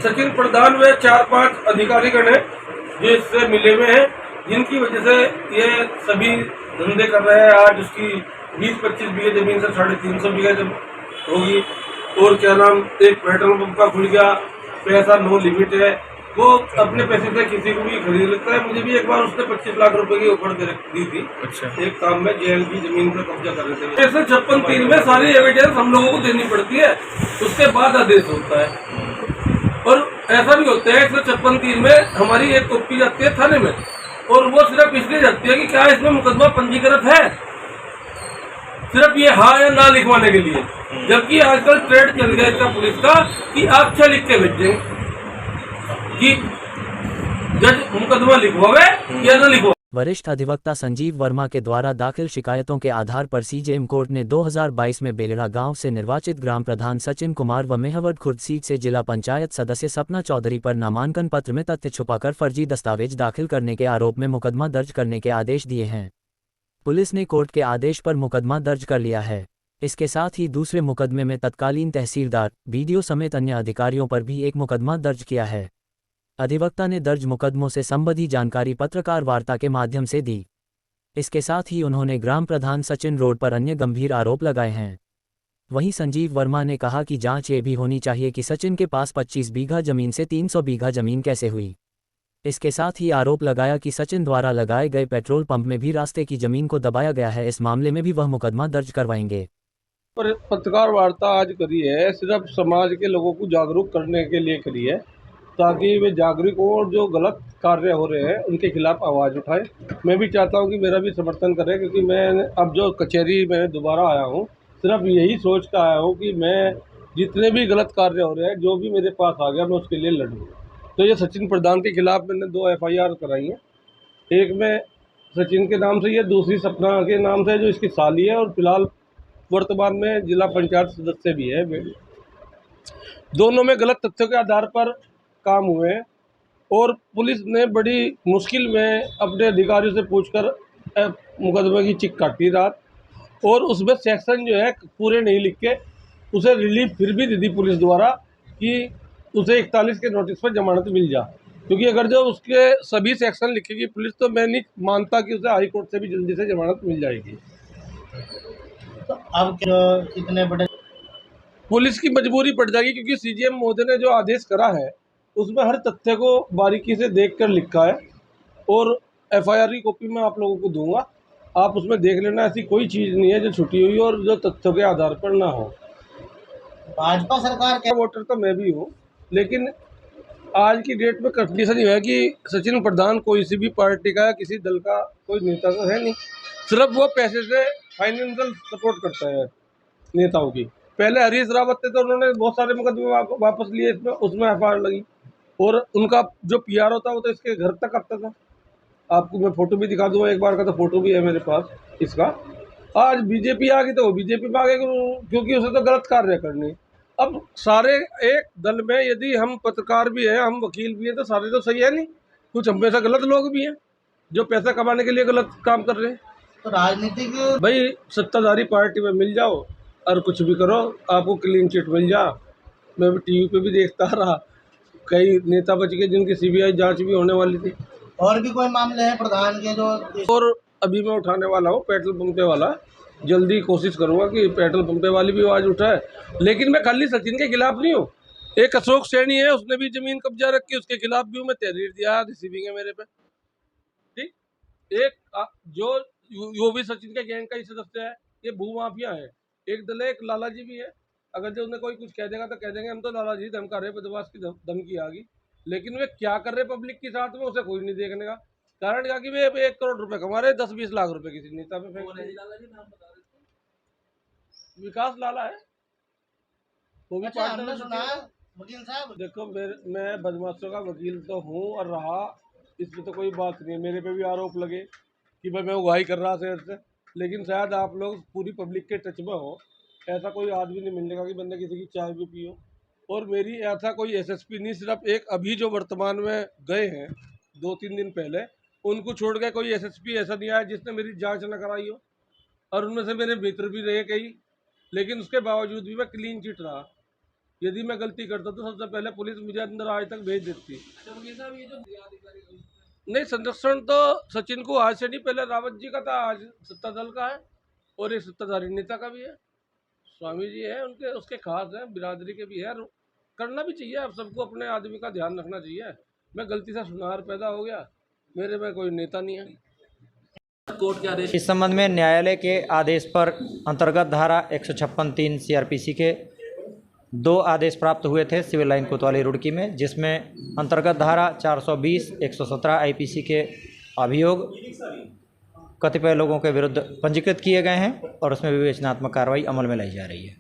सचिन प्रधान व 4-5 अधिकारीगण हैं जो इससे मिले हुए हैं, जिनकी वजह से ये सभी धंधे कर रहे हैं। आज उसकी 20-25 बीघे जमीन से 350 बीघे जब होगी। और क्या नाम, एक पेट्रोल पंप का खुल गया, पैसा नो लिमिट है, वो अपने पैसे से किसी को भी खरीद लेता है। मुझे भी एक बार उसने 25 लाख रुपए की ऑफर दी थी। अच्छा। एक काम में जेल की जमीन पर कब्जा कर रहे थे। 156(3) में सारी एविडेंस हम लोगों को देनी पड़ती है, उसके बाद आदेश होता है। और ऐसा भी होता है 156(3) में हमारी एक कॉपी जाती है थाने में, और वो सिर्फ इसलिए जाती है कि क्या इसमें मुकदमा पंजीकृत है, सिर्फ ये हाँ या ना लिखवाने के लिए। जबकि आजकल ट्रेंड चल गया इसका पुलिस का कि आप क्या लिख के भेजेंगे कि जज मुकदमा लिखवावे या ना लिखवा। वरिष्ठ अधिवक्ता संजीव वर्मा के द्वारा दाखिल शिकायतों के आधार पर सीजेएम कोर्ट ने 2022 में बेलड़ा गांव से निर्वाचित ग्राम प्रधान सचिन कुमार व मेहवड खुर्द सीट से जिला पंचायत सदस्य सपना चौधरी पर नामांकन पत्र में तथ्य छुपाकर फर्जी दस्तावेज दाखिल करने के आरोप में मुकदमा दर्ज करने के आदेश दिए हैं। पुलिस ने कोर्ट के आदेश पर मुकदमा दर्ज कर लिया है। इसके साथ ही दूसरे मुकदमे में तत्कालीन तहसीलदार, बीडीओ समेत अन्य अधिकारियों पर भी एक मुकदमा दर्ज किया है। अधिवक्ता ने दर्ज मुकदमों से संबंधी जानकारी पत्रकार वार्ता के माध्यम से दी। इसके साथ ही उन्होंने ग्राम प्रधान सचिन रोड पर अन्य गंभीर आरोप लगाए हैं। वहीं संजीव वर्मा ने कहा कि जांच ये भी होनी चाहिए कि सचिन के पास 25 बीघा जमीन से 300 बीघा जमीन कैसे हुई। इसके साथ ही आरोप लगाया कि सचिन द्वारा लगाए गए पेट्रोल पंप में भी रास्ते की जमीन को दबाया गया है। इस मामले में भी वह मुकदमा दर्ज करवाएंगे। पर पत्रकार वार्ता आज करी है, सिर्फ समाज के लोगों को जागरूक करने के लिए करी है, ताकि वे जागरूक हो और जो गलत कार्य हो रहे हैं उनके खिलाफ आवाज़ उठाए। मैं भी चाहता हूं कि मेरा भी समर्थन करें, क्योंकि मैं अब जो कचहरी में दोबारा आया हूं, सिर्फ यही सोच कर आया हूं कि मैं जितने भी गलत कार्य हो रहे हैं, जो भी मेरे पास आ गया, मैं उसके लिए लड़ूँ। तो ये सचिन प्रधान के खिलाफ मैंने 2 FIR कराई हैं। एक में सचिन के नाम से, ये दूसरी सपना के नाम से जो इसकी साली है, और फिलहाल वर्तमान में जिला पंचायत सदस्य भी है। दोनों में गलत तथ्यों के आधार पर काम हुए हैं, और पुलिस ने बड़ी मुश्किल में अपने अधिकारियों से पूछकर मुकदमे की चिक काटी रात, और उसमें सेक्शन जो है पूरे नहीं लिख के उसे रिलीफ फिर भी दी थी पुलिस द्वारा कि उसे 41 के नोटिस पर जमानत मिल जा। क्योंकि अगर जो उसके सभी सेक्शन लिखेगी पुलिस, तो मैं नहीं मानता कि उसे हाई कोर्ट से भी जल्दी से जमानत मिल जाएगी। तो अब इतने बड़े पुलिस की मजबूरी पड़ जाएगी, क्योंकि सीजीएम महोदय ने जो आदेश करा है उसमें हर तथ्य को बारीकी से देखकर लिखा है, और FIR की कॉपी मैं आप लोगों को दूंगा, आप उसमें देख लेना। ऐसी कोई चीज़ नहीं है जो छुटी हुई और जो तथ्यों के आधार पर ना हो। भाजपा सरकार के वोटर तो मैं भी हूँ, लेकिन आज की डेट में कंडीशन ये है कि सचिन प्रधान कोई सी भी पार्टी का या किसी दल का कोई नेता तो है नहीं, सिर्फ वो पैसे से फाइनेंशियल सपोर्ट करता है नेताओं की। पहले हरीश रावत थे, तो उन्होंने बहुत सारे मुकदमे वापस लिए, इसमें उसमें FIR लगी, और उनका जो PR होता वो तो इसके घर तक आता था। आपको मैं फोटो भी दिखा दूंगा, एक बार का तो फोटो भी है मेरे पास इसका। आज बीजेपी आ गई तो वो बीजेपी में आ गए, क्योंकि उसे तो गलत कार्य करनी। अब सारे एक दल में यदि हम पत्रकार भी हैं, हम वकील भी हैं, तो सारे तो सही है नहीं, कुछ हमेशा गलत लोग भी हैं जो पैसा कमाने के लिए गलत काम कर रहे हैं। तो राजनीतिक भाई सत्ताधारी पार्टी में मिल जाओ और कुछ भी करो, आपको क्लीन चिट मिल जा। मैं भी टीवी पे भी देखता रहा, कई नेता बच गए जिनकी CBI जांच भी होने वाली थी। और भी कोई मामले हैं प्रधान के जो और अभी मैं उठाने वाला हूँ पेट्रोल पंपे वाला, जल्दी कोशिश करूंगा कि पेट्रोल पंपे वाली भी आवाज़ उठाए। लेकिन मैं खाली सचिन के खिलाफ नहीं हूँ, एक अशोक सैनी है, उसने भी जमीन कब्जा रखी, उसके खिलाफ भी मैं तहरीर दिया, रिसीविंग है मेरे पे। ठीक, एक जो भी सचिन के गैंग का ही सदस्य है, ये भूमाफिया है। एक दल है, एक लाला जी भी है। अगर जो उन्हें कोई कुछ कह देगा तो कह देंगे हम तो लाला जी धमका रहे, बदमाश की धमकी आ गई। लेकिन वे क्या कर रहे पब्लिक के साथ में, उसे कोई नहीं देखने का। कारण क्या कि वे 1 करोड़ रुपए कमा रहे, 10-20 लाख रुपए किसी नेता पे फेंक रहे। विकास लाला है, वो भी अच्छा हमने सुना है वकील साहब। देखो मैं बदमाशों का वकील तो हूँ और रहा, इसमें तो कोई बात नहीं। मेरे पे भी आरोप लगे कि भाई मैं उगाही कर रहा शहर से, लेकिन शायद आप लोग पूरी पब्लिक के टच में हो, ऐसा कोई आदमी नहीं मिलेगा कि बंदा किसी की चाय भी पियो। और मेरी ऐसा कोई SSP नहीं, सिर्फ एक अभी जो वर्तमान में गए हैं 2-3 दिन पहले, उनको छोड़ के कोई SSP ऐसा नहीं आया जिसने मेरी जांच न कराई हो। और उनमें से मेरे मित्र भी रहे कई, लेकिन उसके बावजूद भी मैं क्लीन चिट रहा। यदि मैं गलती करता तो सबसे पहले पुलिस मुझे अंदर आज तक भेज देती। नहीं, संरक्षण तो सचिन को आज से नहीं, पहले रावत जी का था, आज सत्ता दल का है और एक सत्ताधारी नेता का भी है। स्वामी जी है, उनके उसके खास हैं, बिरादरी के भी है। करना भी चाहिए, अब सबको अपने आदमी का ध्यान रखना चाहिए। मैं गलती से सुनार पैदा हो गया, मेरे में कोई नेता नहीं है। कोर्ट के आदेश इस संबंध में न्यायालय के आदेश पर अंतर्गत धारा 156(3) सीआरपीसी के 2 आदेश प्राप्त हुए थे सिविल लाइन कोतवाली रुड़की में, जिसमें अंतर्गत धारा 420, 117 आईपीसी के अभियोग कतिपय लोगों के विरुद्ध पंजीकृत किए गए हैं और उसमें विवेचनात्मक कार्रवाई अमल में लाई जा रही है।